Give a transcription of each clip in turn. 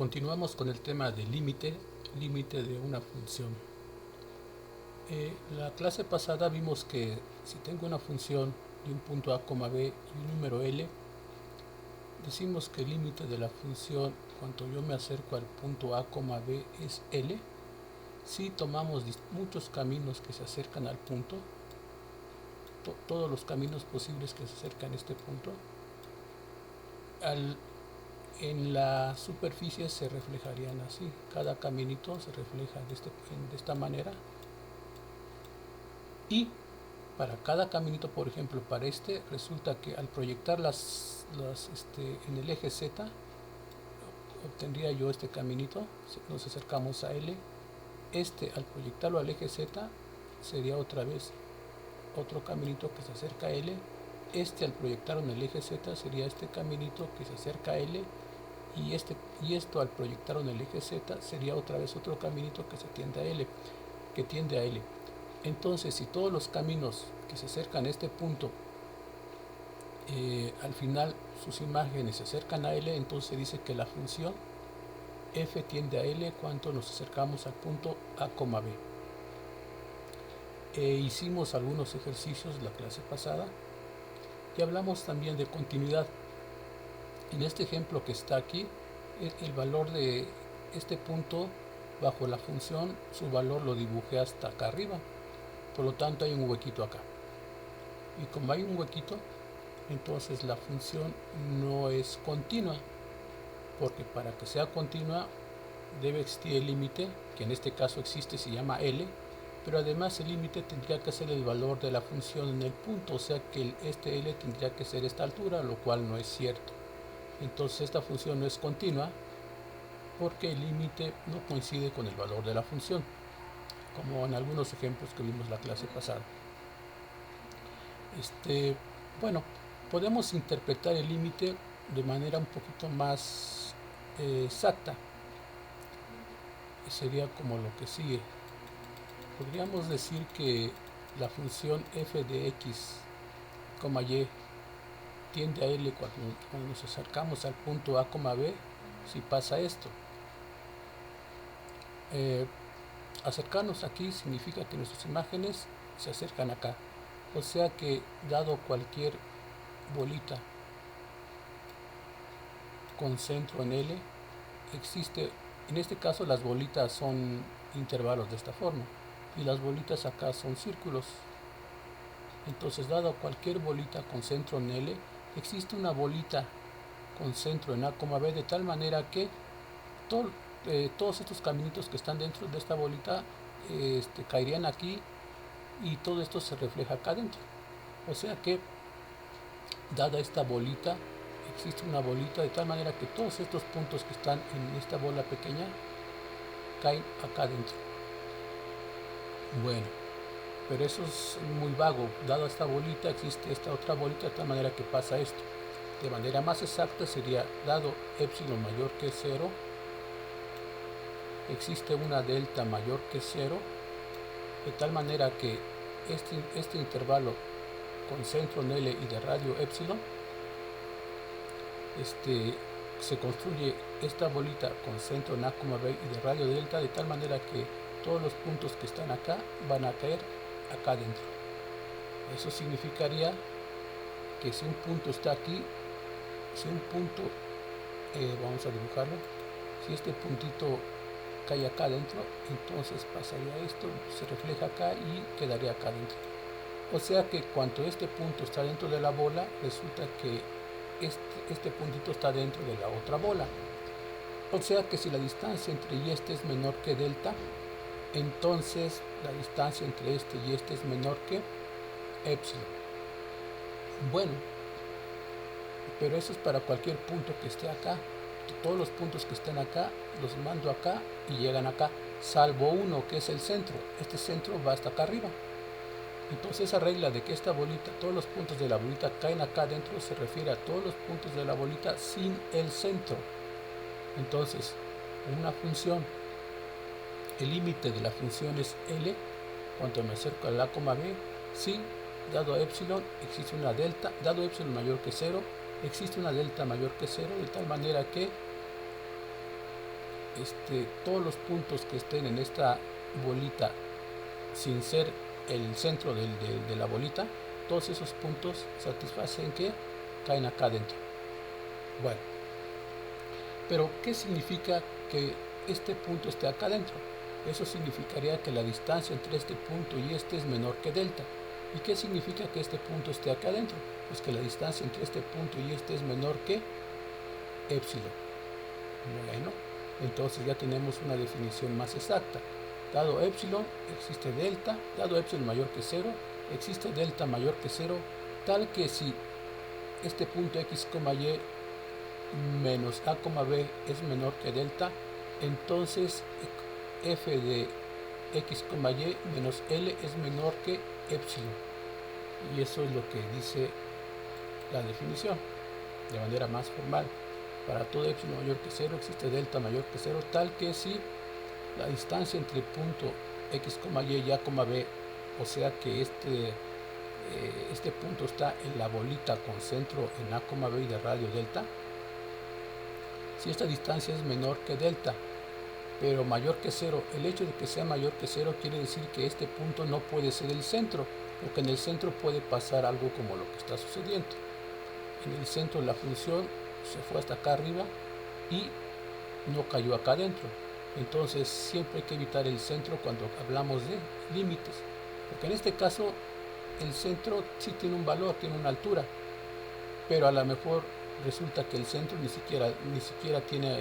Continuamos con el tema de límite de una función. La clase pasada vimos que si tengo una función de un punto a, b y un número L, decimos que el límite de la función cuando yo me acerco al punto a, b es L. Si tomamos muchos caminos que se acercan al punto, todos los caminos posibles que se acercan a este punto, en la superficie se reflejarían así. Cada caminito se refleja de esta manera. Y para cada caminito, por ejemplo, para este, resulta que al proyectar en el eje Z, obtendría yo este caminito. Nos acercamos a L. Al proyectarlo al eje Z, sería otra vez otro caminito que se acerca a L. Al proyectarlo en el eje Z, sería este caminito que se acerca a L. Y esto al proyectarlo en el eje Z, sería otra vez otro caminito que tiende a L. Entonces, si todos los caminos que se acercan a este punto, al final sus imágenes se acercan a L, entonces dice que la función f tiende a L cuando nos acercamos al punto a, b. Hicimos algunos ejercicios la clase pasada y hablamos también de continuidad. En este ejemplo que está aquí, el valor de este punto bajo la función, su valor lo dibujé hasta acá arriba. Por lo tanto hay un huequito acá. Y como hay un huequito, entonces la función no es continua. Porque para que sea continua debe existir el límite, que en este caso existe, se llama L. Pero además el límite tendría que ser el valor de la función en el punto. O sea que este L tendría que ser esta altura, lo cual no es cierto. Entonces esta función no es continua porque el límite no coincide con el valor de la función, como en algunos ejemplos que vimos la clase pasada. Bueno, podemos interpretar el límite de manera un poquito más exacta. Sería como lo que sigue. Podríamos decir que la función f de x, y tiende a L cuando nos acercamos al punto a, b, si pasa esto. Acercarnos aquí significa que nuestras imágenes se acercan acá. O sea que dado cualquier bolita con centro en L, existe, en este caso las bolitas son intervalos de esta forma y las bolitas acá son círculos. Entonces, dado cualquier bolita con centro en L, existe una bolita con centro en a, b, de tal manera que todos estos caminitos que están dentro de esta bolita caerían aquí y todo esto se refleja acá adentro. O sea que, dada esta bolita, existe una bolita de tal manera que todos estos puntos que están en esta bola pequeña caen acá adentro. Bueno, pero eso es muy vago. Dado esta bolita, existe esta otra bolita de tal manera que pasa esto. De manera más exacta sería, dado epsilon mayor que 0, existe una delta mayor que 0, de tal manera que este intervalo con centro en L y de radio epsilon, se construye esta bolita con centro en a, b y de radio delta, de tal manera que todos los puntos que están acá van a caer acá adentro. Eso significaría que si un punto está aquí, si un punto, vamos a dibujarlo, si este puntito cae acá adentro, entonces pasaría esto, se refleja acá y quedaría acá adentro. O sea que cuando este punto está dentro de la bola, resulta que este puntito está dentro de la otra bola. O sea que si la distancia entre y este es menor que delta, entonces la distancia entre este y este es menor que epsilon. Bueno, pero eso es para cualquier punto que esté acá. Todos los puntos que estén acá los mando acá y llegan acá, salvo uno que es el centro. Este centro va hasta acá arriba. Entonces esa regla de que esta bolita, todos los puntos de la bolita caen acá adentro, se refiere a todos los puntos de la bolita sin el centro. Entonces, una función, el límite de la función es L, cuando me acerco al a, b, si dado epsilon existe una delta, dado epsilon mayor que 0, existe una delta mayor que 0, de tal manera que todos los puntos que estén en esta bolita sin ser el centro de la bolita, todos esos puntos satisfacen que caen acá adentro. Bueno, pero ¿qué significa que este punto esté acá adentro? Eso significaría que la distancia entre este punto y este es menor que delta. ¿Y qué significa que este punto esté acá adentro? Pues que la distancia entre este punto y este es menor que épsilon. Bueno, entonces ya tenemos una definición más exacta. Dado épsilon, existe delta. Dado épsilon mayor que 0, existe delta mayor que 0, tal que si este punto x, y menos a, b es menor que delta, entonces f de x, y menos L es menor que épsilon. Y eso es lo que dice la definición de manera más formal. Para todo épsilon mayor que 0 existe delta mayor que 0, tal que si la distancia entre punto x, y a, b, o sea que este punto está en la bolita con centro en a, b y de radio delta, si esta distancia es menor que delta, pero mayor que 0, el hecho de que sea mayor que 0 quiere decir que este punto no puede ser el centro, porque en el centro puede pasar algo como lo que está sucediendo. En el centro la función se fue hasta acá arriba y no cayó acá adentro. Entonces siempre hay que evitar el centro cuando hablamos de límites, porque en este caso el centro sí tiene un valor, tiene una altura, pero a lo mejor resulta que el centro ni siquiera tiene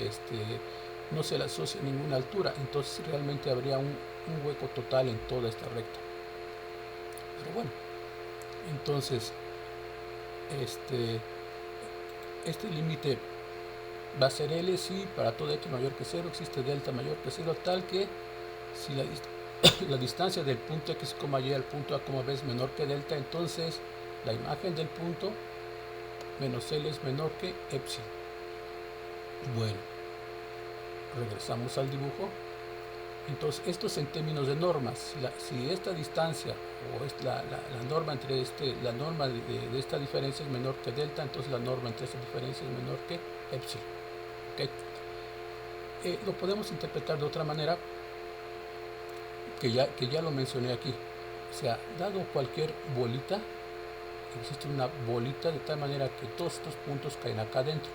no se le asocia ninguna altura, entonces realmente habría un hueco total en toda esta recta. Pero bueno, entonces este límite va a ser L si para todo x mayor que 0 existe delta mayor que 0, tal que si la distancia del punto x, y al punto a, b es menor que delta, entonces la imagen del punto menos L es menor que epsilon. Bueno, regresamos al dibujo. Entonces, esto es en términos de normas. Si esta distancia o la norma entre la norma de esta diferencia es menor que delta, entonces la norma entre esta diferencia es menor que epsilon. ¿Okay? Lo podemos interpretar de otra manera que ya lo mencioné aquí. O sea, dado cualquier bolita, existe una bolita de tal manera que todos estos puntos caen acá adentro.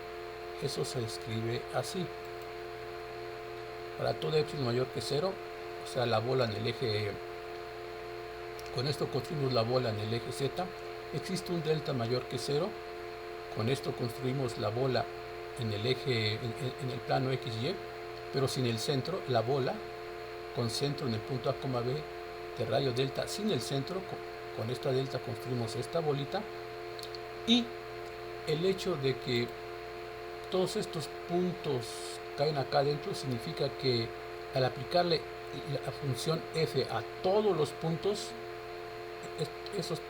Eso se escribe así. Para todo epsilon mayor que 0, o sea, la bola en el eje, con esto construimos la bola en el eje Z, existe un delta mayor que 0, con esto construimos la bola en el eje, en el plano XY, pero sin el centro, la bola con centro en el punto A, B de radio delta sin el centro, con esta delta construimos esta bolita, y el hecho de que todos estos puntos caen acá adentro significa que al aplicarle la función f a todos los puntos,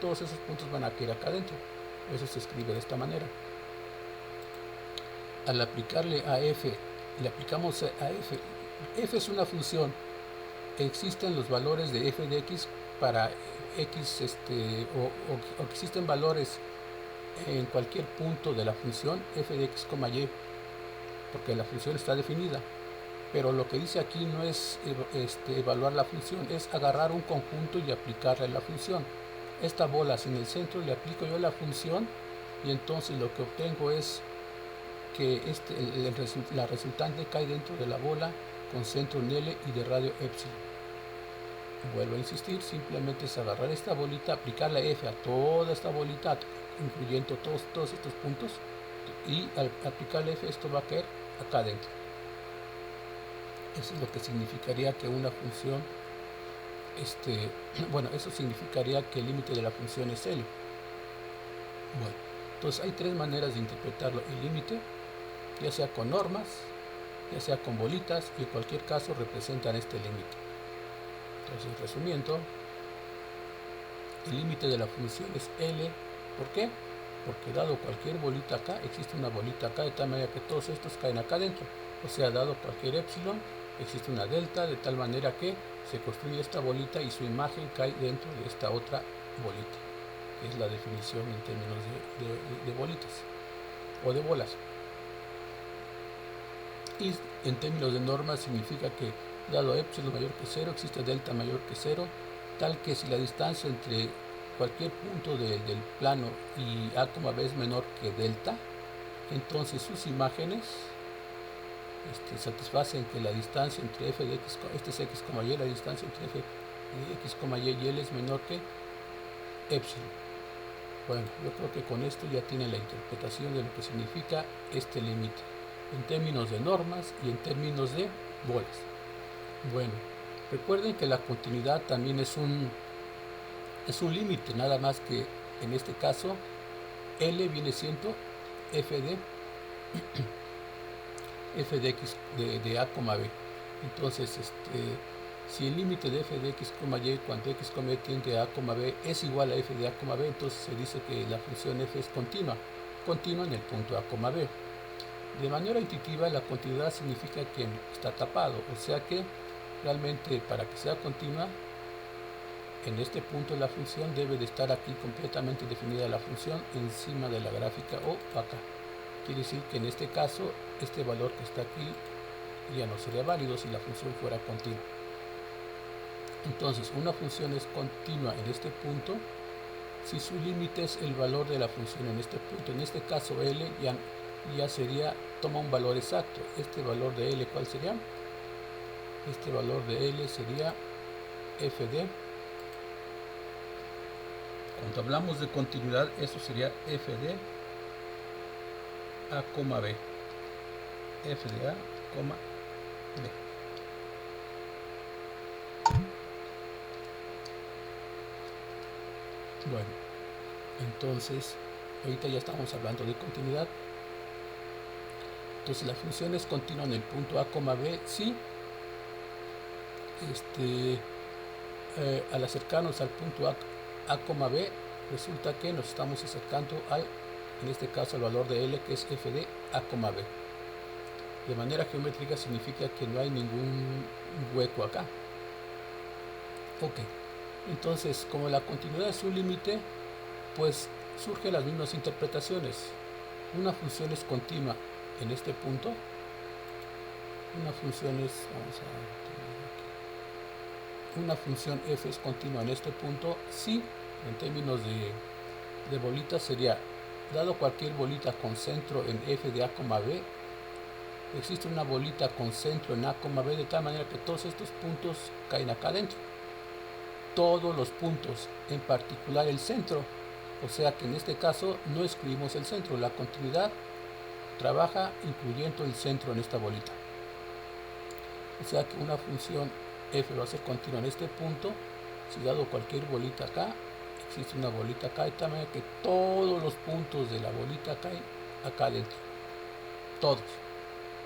todos esos puntos van a caer acá adentro. Eso se escribe de esta manera. Al aplicarle a f, le aplicamos a f es una función. Existen los valores de f de x para x, o existen valores en cualquier punto de la función f de x, y, porque la función está definida. Pero lo que dice aquí no es evaluar la función, es agarrar un conjunto y aplicarle la función. Esta bola sin el centro le aplico yo la función y entonces lo que obtengo es que la resultante cae dentro de la bola con centro en L y de radio epsilon. Vuelvo a insistir, simplemente es agarrar esta bolita, aplicarle f a toda esta bolita, incluyendo todos estos puntos, y al aplicarle f esto va a caer acá adentro. Eso es lo que significaría que una función, bueno, eso significaría que el límite de la función es L. Bueno, entonces hay tres maneras de interpretarlo: el límite, ya sea con normas, ya sea con bolitas, y en cualquier caso representan este límite. Entonces, resumiendo, el límite de la función es L. ¿Por qué? Porque dado cualquier bolita acá, existe una bolita acá, de tal manera que todos estos caen acá adentro. O sea, dado cualquier epsilon, existe una delta, de tal manera que se construye esta bolita y su imagen cae dentro de esta otra bolita, que es la definición en términos de bolitas o de bolas. Y en términos de normas significa que dado epsilon mayor que 0 existe delta mayor que 0, tal que si la distancia entre cualquier punto del plano y a, b es menor que delta, entonces sus imágenes satisfacen que la distancia entre f de x, este es x, y, la distancia entre f de x, y L es menor que epsilon. Bueno, yo creo que con esto ya tienen la interpretación de lo que significa este límite, en términos de normas y en términos de bolas. Bueno, recuerden que la continuidad también es un límite, nada más que en este caso L viene siendo f de x de a, b. Entonces, si el límite de f de x, y cuando x, y tiende a b es igual a f de a, b, entonces se dice que la función f es continua en el punto a, b. De manera intuitiva, la continuidad significa que está tapado, o sea que realmente para que sea continua, en este punto la función debe de estar aquí completamente definida la función encima de la gráfica o acá. Quiere decir que en este caso, este valor que está aquí ya no sería válido si la función fuera continua. Entonces, una función es continua en este punto si su límite es el valor de la función en este punto. En este caso, L ya sería, toma un valor exacto. Este valor de L, ¿cuál sería? Este valor de L sería f de, cuando hablamos de continuidad, eso sería f de a, b. F de a, b. Bueno, entonces, ahorita ya estamos hablando de continuidad. Entonces, la función es continua en el punto a, b, si al acercarnos al punto a, b, resulta que nos estamos acercando en este caso, al valor de L, que es f de a, b. De manera geométrica significa que no hay ningún hueco acá. Ok, entonces, como la continuidad es un límite, pues surgen las mismas interpretaciones. Una función es continua en este punto. Una función f es continua en este punto si, en términos de bolitas, sería, dado cualquier bolita con centro en f de a, b, existe una bolita con centro en a, b, de tal manera que todos estos puntos caen acá adentro. Todos los puntos, en particular el centro. O sea que en este caso no excluimos el centro. La continuidad trabaja incluyendo el centro en esta bolita. O sea que una función f va a ser continua en este punto si dado cualquier bolita acá, existe una bolita acá, de tal manera que todos los puntos de la bolita caen acá adentro. Todos.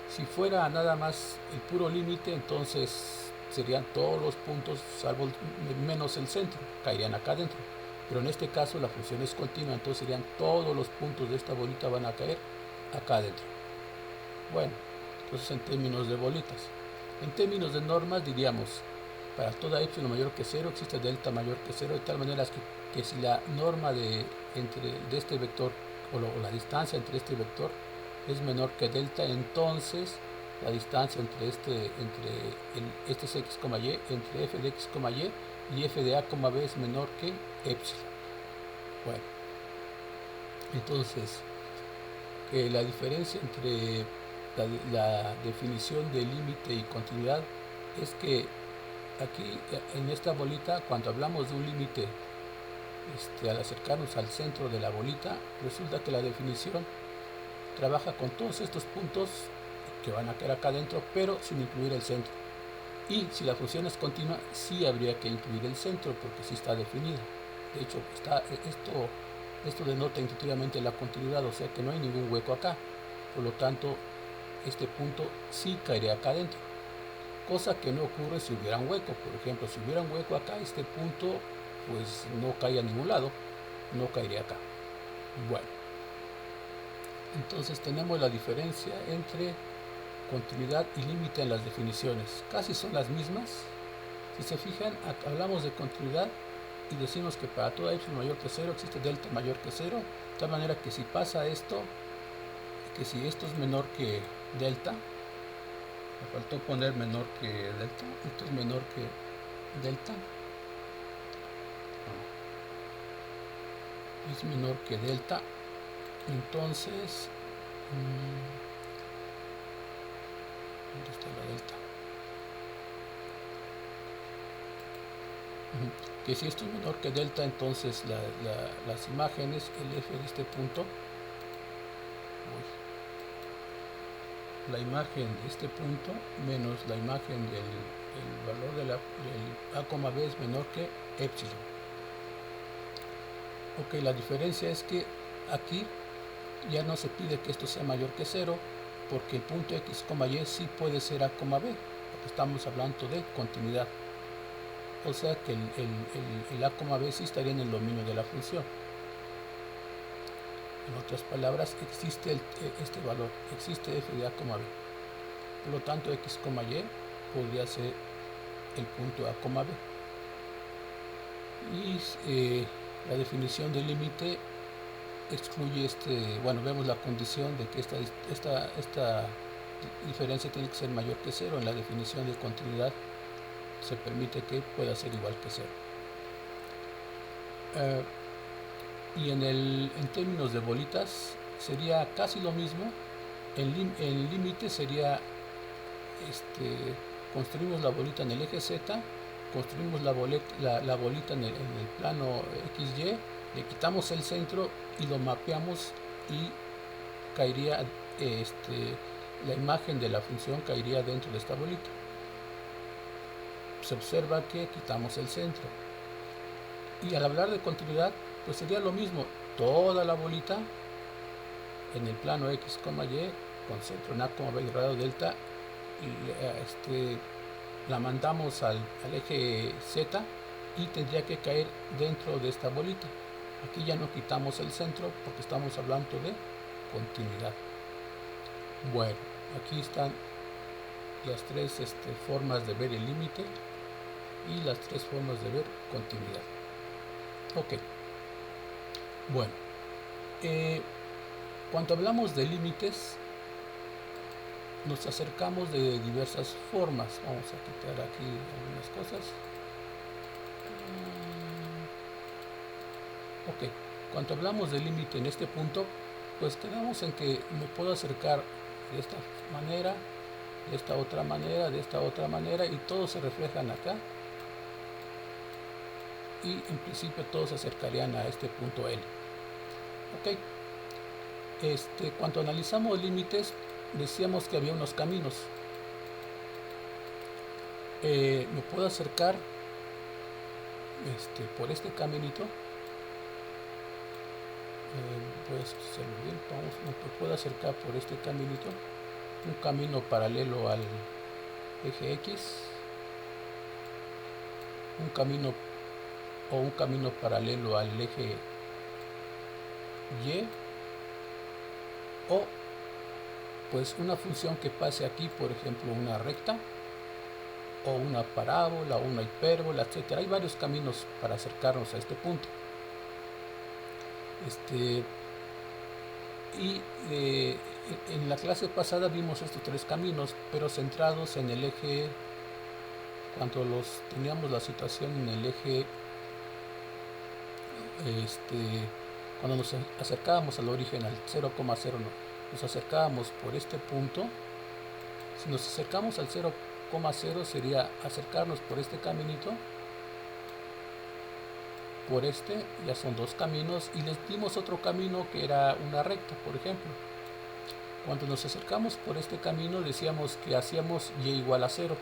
Si fuera nada más el puro límite, entonces serían todos los puntos, salvo menos el centro, caerían acá adentro. Pero en este caso la función es continua, entonces serían todos los puntos de esta bolita van a caer acá adentro. Bueno, entonces en términos de bolitas. En términos de normas diríamos, para toda epsilon mayor que 0 existe delta mayor que 0, de tal manera que si la norma de este vector o la distancia entre este vector es menor que delta, entonces la distancia entre este es x, y, entre f de x, y f de a, b es menor que epsilon. Bueno, entonces la diferencia entre la definición de límite y continuidad es que aquí en esta bolita, cuando hablamos de un límite al acercarnos al centro de la bolita, resulta que la definición trabaja con todos estos puntos que van a quedar acá adentro, pero sin incluir el centro. Y si la función es continua, sí habría que incluir el centro, porque sí está definida. De hecho, esto denota intuitivamente la continuidad, o sea que no hay ningún hueco acá. Por lo tanto, este punto sí caería acá adentro. Cosa que no ocurre si hubiera un hueco. Por ejemplo, si hubiera un hueco acá, este punto pues no cae a ningún lado, no caería acá. Bueno, entonces tenemos la diferencia entre continuidad y límite en las definiciones. Casi son las mismas. Si se fijan, hablamos de continuidad y decimos que para toda epsilon mayor que 0 existe delta mayor que 0, de tal manera que si pasa esto, que si esto es menor que delta, Me faltó poner menor que delta. Esto es menor que delta. Es menor que delta. Entonces, ¿dónde está la delta? Que si esto es menor que delta, entonces las imágenes, el f de este punto, la imagen de este punto menos la imagen del valor del a, b es menor que epsilon. Ok, la diferencia es que aquí ya no se pide que esto sea mayor que 0, porque el punto x, y sí puede ser a, b, porque estamos hablando de continuidad. O sea que el a, b sí estaría en el dominio de la función. En otras palabras, existe este valor, existe f de a, b. Por lo tanto, x, y podría ser el punto a, b. Y la definición del límite excluye vemos la condición de que esta diferencia tiene que ser mayor que 0. En la definición de continuidad se permite que pueda ser igual que 0. Y en términos de bolitas sería casi lo mismo. El límite sería, construimos la bolita en el eje Z, construimos la bolita en el plano XY, le quitamos el centro y lo mapeamos, y caería, la imagen de la función caería dentro de esta bolita. Se observa que quitamos el centro. Y al hablar de continuidad, pues sería lo mismo, toda la bolita en el plano x, y, con centro en a, b y radio delta, la mandamos al eje z y tendría que caer dentro de esta bolita. Aquí ya no quitamos el centro porque estamos hablando de continuidad. Bueno, aquí están las tres formas de ver el límite y las tres formas de ver continuidad. Ok. Bueno, cuando hablamos de límites, nos acercamos de diversas formas. Vamos a quitar aquí algunas cosas. Ok, cuando hablamos de límite en este punto, pues quedamos en que me puedo acercar de esta manera, de esta otra manera, de esta otra manera, y todos se reflejan acá. Y en principio todos se acercarían a este punto L. Ok. Cuando analizamos límites, decíamos que había unos caminos. Me puedo acercar por este caminito. Pues me puedo acercar por este caminito, un camino paralelo al eje X, un camino paralelo al eje Y, o pues una función que pase aquí, por ejemplo una recta o una parábola o una hipérbola, etcétera. Hay varios caminos para acercarnos a este punto. En la clase pasada vimos estos tres caminos, pero centrados en el eje, cuando teníamos la situación en el eje, cuando nos acercábamos al origen, al 0,0, nos acercábamos por este punto. Si nos acercamos al 0,0 sería acercarnos por este caminito, por ya son dos caminos, y les dimos otro camino que era una recta, por ejemplo. Cuando nos acercamos por este camino decíamos que hacíamos y igual a 0.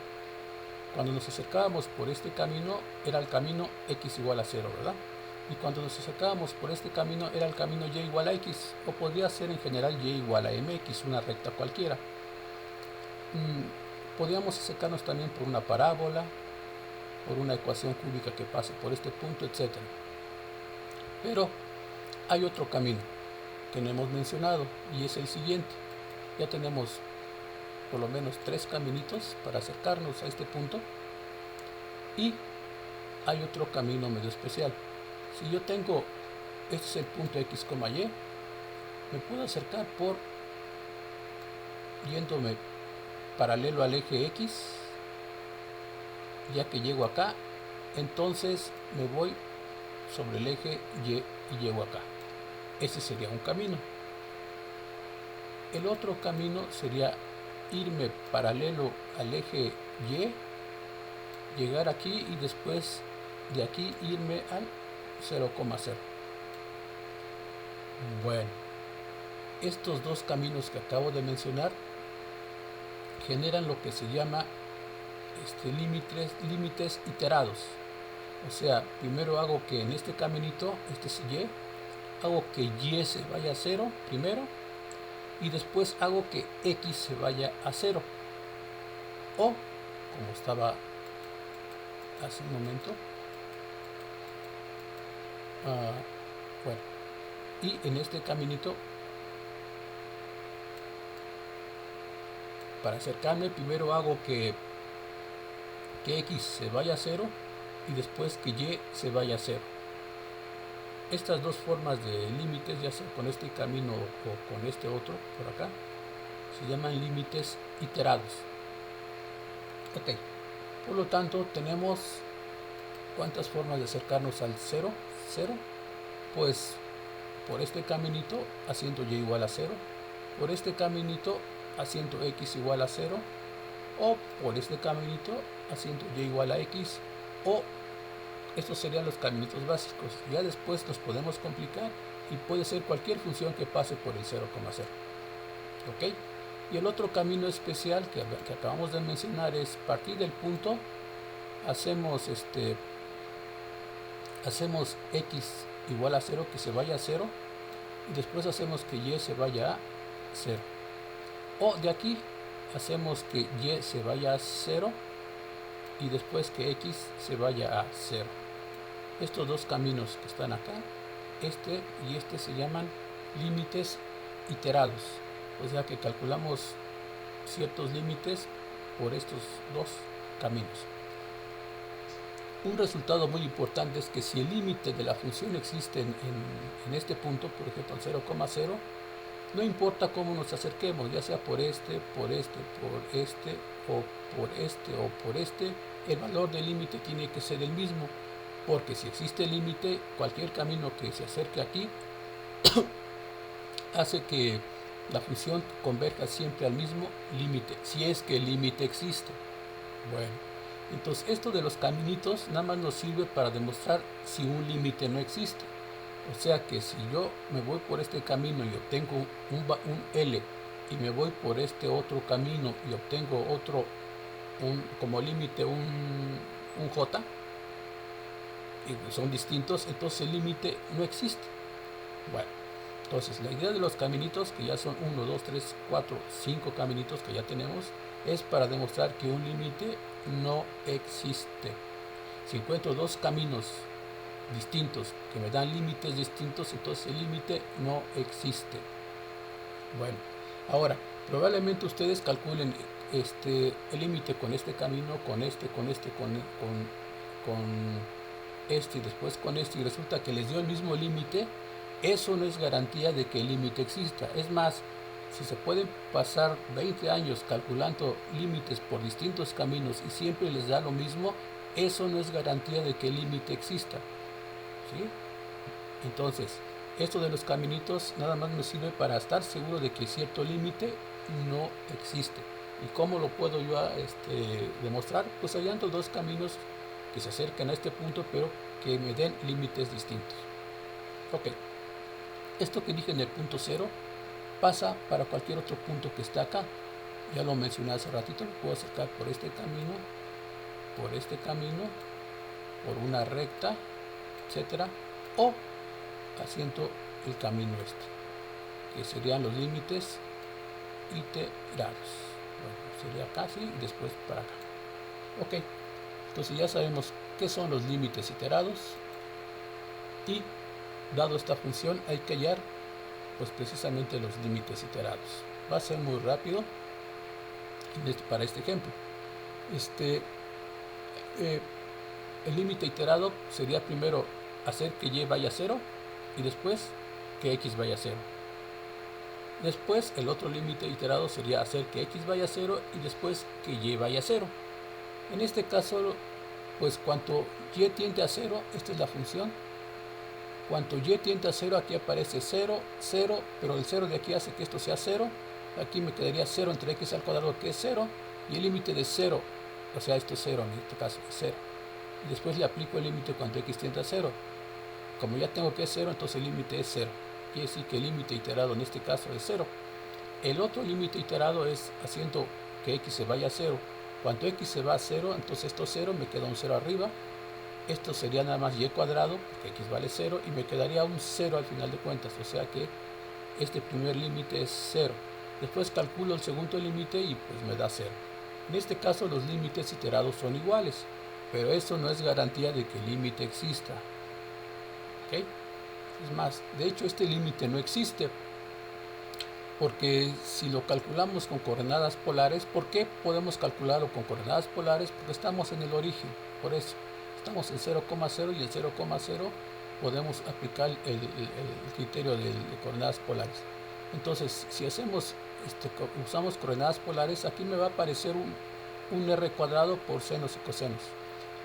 Cuando nos acercábamos por este camino era el camino x igual a 0, ¿verdad? Y cuando nos acercábamos por este camino era el camino y igual a x, o podría ser en general y igual a mx, una recta cualquiera. Podríamos acercarnos también por una parábola, por una ecuación cúbica que pase por este punto, etc. Pero hay otro camino que no hemos mencionado, y es el siguiente. Ya tenemos por lo menos tres caminitos para acercarnos a este punto, y hay otro camino medio especial. Si yo tengo, este es el punto x, y, me puedo acercar yéndome paralelo al eje X. Ya que llego acá, entonces me voy sobre el eje Y y llego acá. Ese sería un camino. El otro camino sería irme paralelo al eje Y, llegar aquí y después de aquí irme al 0,0. Bueno, estos dos caminos que acabo de mencionar generan lo que se llama límites iterados. O sea, primero hago que en este caminito, este es Y, hago que Y se vaya a 0 primero y después hago que X se vaya a 0. O, como estaba hace un momento, bueno, y en este caminito, para acercarme, primero hago que X se vaya a 0 y después que Y se vaya a 0. Estas dos formas de límites, ya sea con este camino o con este otro por acá, se llaman límites iterados. Ok, por lo tanto tenemos ¿cuántas formas de acercarnos al 0? 0, pues por este caminito haciendo Y igual a 0, por este caminito haciendo X igual a 0, o por este caminito haciendo Y igual a X, o estos serían los caminitos básicos. Ya después los podemos complicar y puede ser cualquier función que pase por el 0,0. ¿Ok? Y el otro camino especial que acabamos de mencionar es partir del punto, hacemos X igual a 0, que se vaya a 0, y después hacemos que Y se vaya a 0. O de aquí hacemos que Y se vaya a 0 y después que X se vaya a 0. Estos dos caminos que están acá, este y este, se llaman límites iterados. O sea que calculamos ciertos límites por estos dos caminos. Un resultado muy importante es que si el límite de la función existe en este punto, por ejemplo en 0,0, no importa cómo nos acerquemos, ya sea por este, por este, por este, o por este, o por este, el valor del límite tiene que ser el mismo, porque si existe límite, cualquier camino que se acerque aquí hace que la función converja siempre al mismo límite, si es que el límite existe. Bueno, entonces esto de los caminitos nada más nos sirve para demostrar si un límite no existe. O sea que si yo me voy por este camino y obtengo un L, y me voy por este otro camino y obtengo como límite un J, y son distintos, entonces el límite no existe. Bueno, entonces la idea de los caminitos, que ya son 1, 2, 3, 4, 5 caminitos que ya tenemos, es para demostrar que un límite no existe. Si encuentro dos caminos distintos que me dan límites distintos, entonces el límite no existe. Bueno, ahora probablemente ustedes calculen el límite con este camino, con este y después con este, y resulta que les dio el mismo límite. Eso no es garantía de que el límite exista. Es más, si se pueden pasar 20 años calculando límites por distintos caminos y siempre les da lo mismo, eso no es garantía de que el límite exista. ¿Sí? Entonces, esto de los caminitos nada más me sirve para estar seguro de que cierto límite no existe. ¿Y cómo lo puedo yo demostrar? Pues hallando dos caminos que se acercan a este punto, pero que me den límites distintos. Ok, esto que dije en el punto 0 pasa para cualquier otro punto que esté acá. Ya lo mencioné hace ratito, me puedo acercar por este camino, por una recta, etcétera, o haciendo el camino que serían los límites iterados. Bueno, sería acá, sí, y después para acá. Ok, entonces ya sabemos qué son los límites iterados, y dado esta función hay que hallar pues precisamente los límites iterados. Va a ser muy rápido para este ejemplo. El límite iterado sería primero hacer que Y vaya a 0 y después que X vaya a 0. Después el otro límite iterado sería hacer que x vaya a 0 y después que y vaya a 0. En este caso, pues cuanto y tiende a 0, esta es la función. Cuanto y tiende a 0, aquí aparece 0, 0, pero el 0 de aquí hace que esto sea 0. Aquí me quedaría 0 entre x al cuadrado, que es 0, y el límite de 0, o sea, esto es 0 en este caso, es 0. Y después le aplico el límite cuando x tiende a 0. Como ya tengo que es 0, entonces el límite es 0. Quiere decir que el límite iterado en este caso es 0. El otro límite iterado es haciendo que x se vaya a 0. Cuando x se va a 0, entonces esto es 0, me queda un 0 arriba. Esto sería nada más y cuadrado, porque x vale 0, y me quedaría un 0 al final de cuentas. O sea que este primer límite es 0. Después calculo el segundo límite y pues me da 0. En este caso los límites iterados son iguales, pero eso no es garantía de que el límite exista. ¿Okay? Es más, de hecho este límite no existe, porque si lo calculamos con coordenadas polares, ¿por qué podemos calcularlo con coordenadas polares? Porque estamos en el origen, por eso estamos en 0,0 y en 0,0 podemos aplicar el criterio de coordenadas polares. Entonces, si usamos coordenadas polares, aquí me va a aparecer un r cuadrado por senos y cosenos.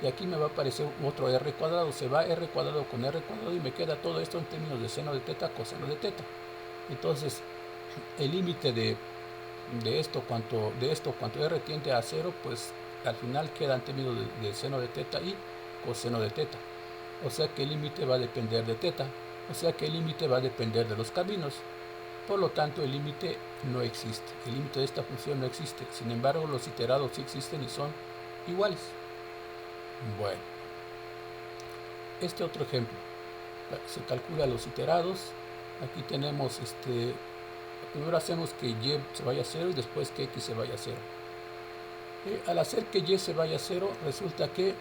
Y aquí me va a aparecer otro r cuadrado. Se va r cuadrado con r cuadrado y me queda todo esto en términos de seno de teta, coseno de teta. Entonces, el límite de esto cuanto r tiende a 0, pues al final queda en términos de seno de teta y coseno de teta. O sea que el límite va a depender de teta. O sea que el límite va a depender de los caminos. Por lo tanto, el límite no existe. El límite de esta función no existe. Sin embargo, los iterados sí existen y son iguales. Bueno, este otro ejemplo. Se calcula los iterados. Aquí tenemos primero hacemos que y se vaya a 0 y después que x se vaya a 0. Al hacer que y se vaya a 0, resulta que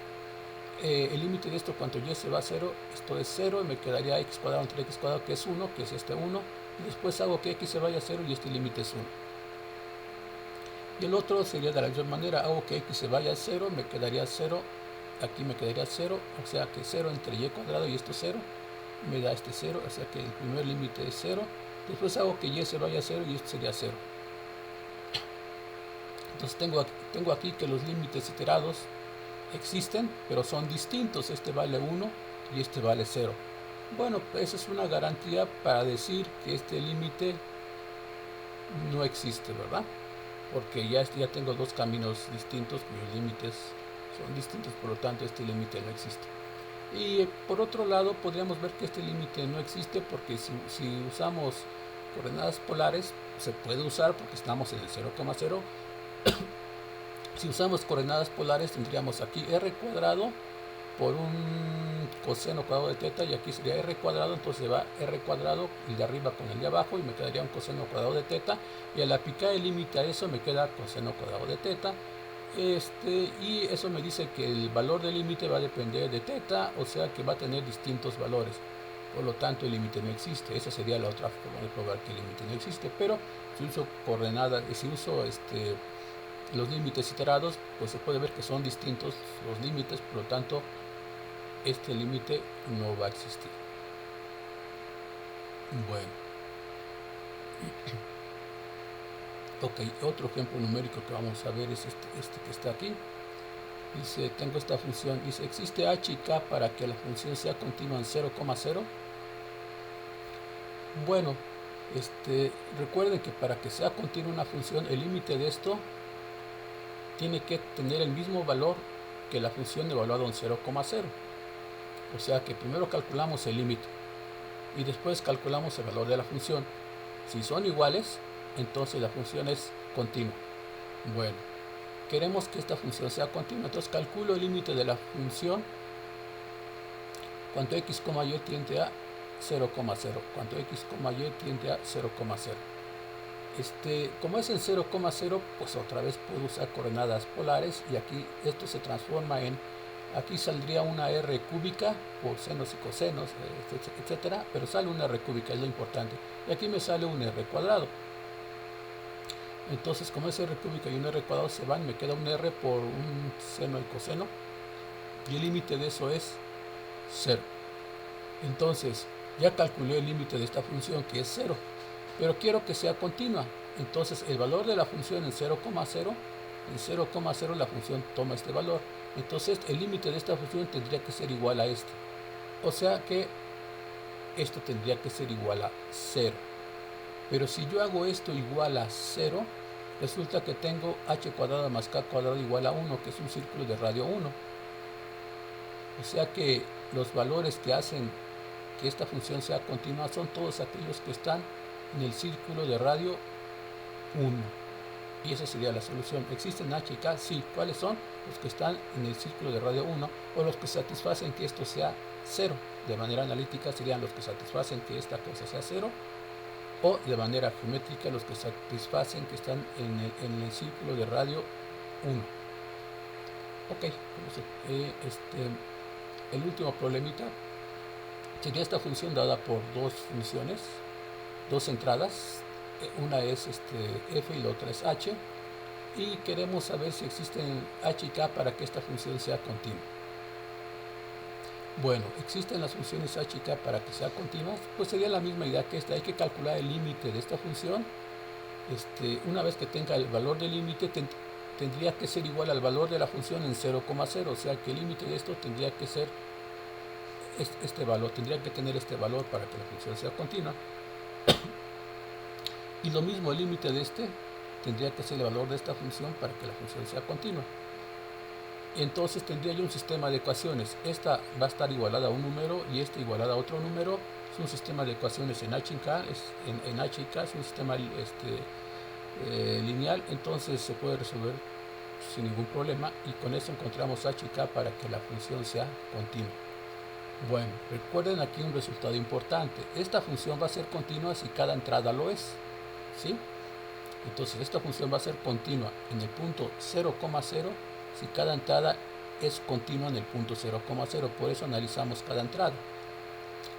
el límite de esto cuando y se va a 0, esto es 0, y me quedaría x cuadrado entre x cuadrado, que es 1, que es este 1, y después hago que x se vaya a 0 y este límite es 1. Y el otro sería de la misma manera, hago que x se vaya a 0, me quedaría 0, aquí me quedaría 0, o sea que 0 entre y cuadrado y esto es 0, me da este 0, o sea que el primer límite es 0, después hago que y se vaya a 0 y esto sería 0. Entonces tengo aquí que los límites iterados existen, pero son distintos. Este vale 1 y este vale 0. Bueno, esa es una garantía para decir que este límite no existe, ¿verdad? Porque ya tengo dos caminos distintos cuyos límites son distintos, por lo tanto este límite no existe. Y por otro lado podríamos ver que este límite no existe porque si usamos coordenadas polares, se puede usar porque estamos en el 0,0. Si usamos coordenadas polares tendríamos aquí r cuadrado por un coseno cuadrado de teta, y aquí sería r cuadrado, entonces va r cuadrado el de arriba con el de abajo y me quedaría un coseno cuadrado de teta, y al aplicar el límite a eso me queda coseno cuadrado de teta. Y eso me dice que el valor del límite va a depender de teta, o sea que va a tener distintos valores. Por lo tanto, el límite no existe. Esa sería la otra forma de probar que el límite no existe. Pero si uso coordenadas, si uso los límites iterados, pues se puede ver que son distintos los límites, por lo tanto este límite no va a existir. Bueno, ok, otro ejemplo numérico que vamos a ver es este que está aquí. Dice, tengo esta función, dice, existe h y k para que la función sea continua en 0,0. Bueno, recuerden que para que sea continua una función, el límite de esto tiene que tener el mismo valor que la función evaluada en 0,0. O sea que primero calculamos el límite y después calculamos el valor de la función. Si son iguales, entonces la función es continua. Bueno, queremos que esta función sea continua, entonces calculo el límite de la función cuando x, y tiende a 0,0, cuando x, y tiende a 0,0. Como es en 0,0, pues otra vez puedo usar coordenadas polares, y aquí esto se transforma en, aquí saldría una r cúbica por senos y cosenos, etcétera, pero sale una r cúbica, es lo importante, y aquí me sale un r cuadrado. Entonces, como es r cúbica y un r cuadrado se van, me queda un r por un seno y coseno, y el límite de eso es 0. Entonces, ya calculé el límite de esta función, que es 0. pero quiero que sea continua. Entonces el valor de la función en 0,0, en 0,0 la función toma este valor. Entonces el límite de esta función tendría que ser igual a este. O sea que esto tendría que ser igual a 0. Pero si yo hago esto igual a 0, resulta que tengo h cuadrada más k cuadrada igual a 1, que es un círculo de radio 1. O sea que los valores que hacen que esta función sea continua son todos aquellos que están en el círculo de radio 1. Y esa sería la solución. ¿Existen h y k? Sí. ¿Cuáles son? Los que están en el círculo de radio 1 o los que satisfacen que esto sea 0. De manera analítica serían los que satisfacen que esta cosa sea 0, o de manera geométrica los que satisfacen que están en el círculo de radio 1. Ok, el último problemita sería esta función dada por dos funciones, dos entradas. Una es f y la otra es h, y queremos saber si existen h y k para que esta función sea continua. Bueno, existen las funciones h y k para que sea continua, pues sería la misma idea que esta. Hay que calcular el límite de esta función. Una vez que tenga el valor del límite, tendría que ser igual al valor de la función en 0,0, o sea que el límite de esto tendría que ser este valor, tendría que tener este valor para que la función sea continua. Y lo mismo, el límite de este tendría que ser el valor de esta función para que la función sea continua. Entonces tendría yo un sistema de ecuaciones. Esta va a estar igualada a un número y esta igualada a otro número. Es un sistema de ecuaciones en h y k, en h y k es un sistema lineal, entonces se puede resolver sin ningún problema, y con eso encontramos h y k para que la función sea continua. Bueno, recuerden aquí un resultado importante. Esta función va a ser continua si cada entrada lo es, ¿sí? Entonces esta función va a ser continua en el punto 0,0 si cada entrada es continua en el punto 0,0. Por eso analizamos cada entrada.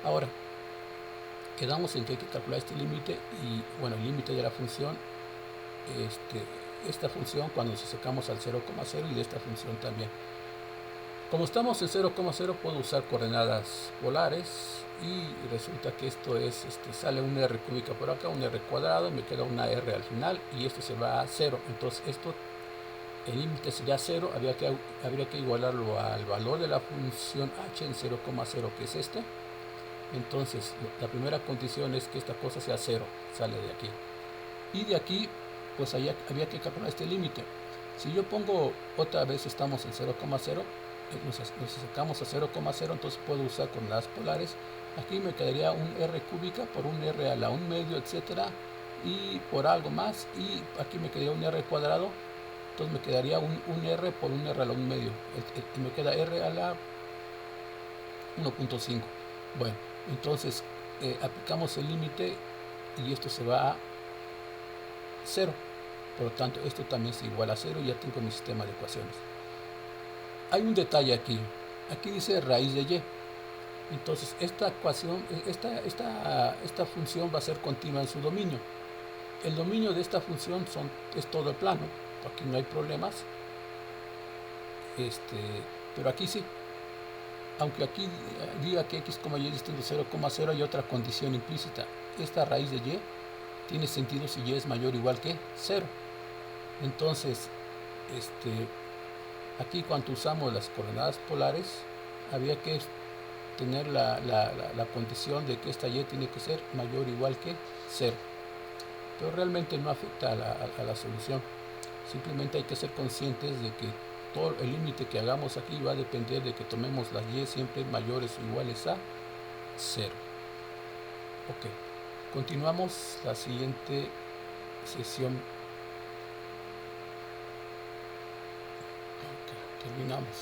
Ahora, quedamos en que hay que calcular este límite, y bueno, el límite de la función, esta función cuando se sacamos al 0,0, y de esta función también. Como estamos en 0,0 puedo usar coordenadas polares, y resulta que esto es, sale un r cúbica por acá, un r cuadrado, me queda una r al final, y esto se va a 0. Entonces el límite sería 0, habría que igualarlo al valor de la función h en 0,0, que es este. Entonces la primera condición es que esta cosa sea 0, sale de aquí. Y de aquí, pues había que calcular este límite. Si yo pongo, otra vez estamos en 0,0, nos acercamos a 0,0, entonces puedo usar coordenadas polares. Aquí me quedaría un r cúbica por un r a la 1 medio, etcétera, y por algo más, y aquí me quedaría un r cuadrado. Entonces me quedaría un r por un r a la 1 medio, y me queda r a la 1.5. Bueno, entonces aplicamos el límite y esto se va a 0. Por lo tanto, esto también es igual a 0, y ya tengo mi sistema de ecuaciones. Hay un detalle aquí. Aquí dice raíz de y. Entonces, esta ecuación, esta función va a ser continua en su dominio. El dominio de esta función es todo el plano. Aquí no hay problemas. Pero aquí sí. Aunque aquí diga que x, y es distinto de 0,0, hay otra condición implícita. Esta raíz de y tiene sentido si y es mayor o igual que 0. Entonces, aquí cuando usamos las coordenadas polares, había que tener la condición de que esta y tiene que ser mayor o igual que 0. Pero realmente no afecta a la solución. Simplemente hay que ser conscientes de que todo el límite que hagamos aquí va a depender de que tomemos las y siempre mayores o iguales a 0. Ok, continuamos la siguiente sesión. Ok, terminamos.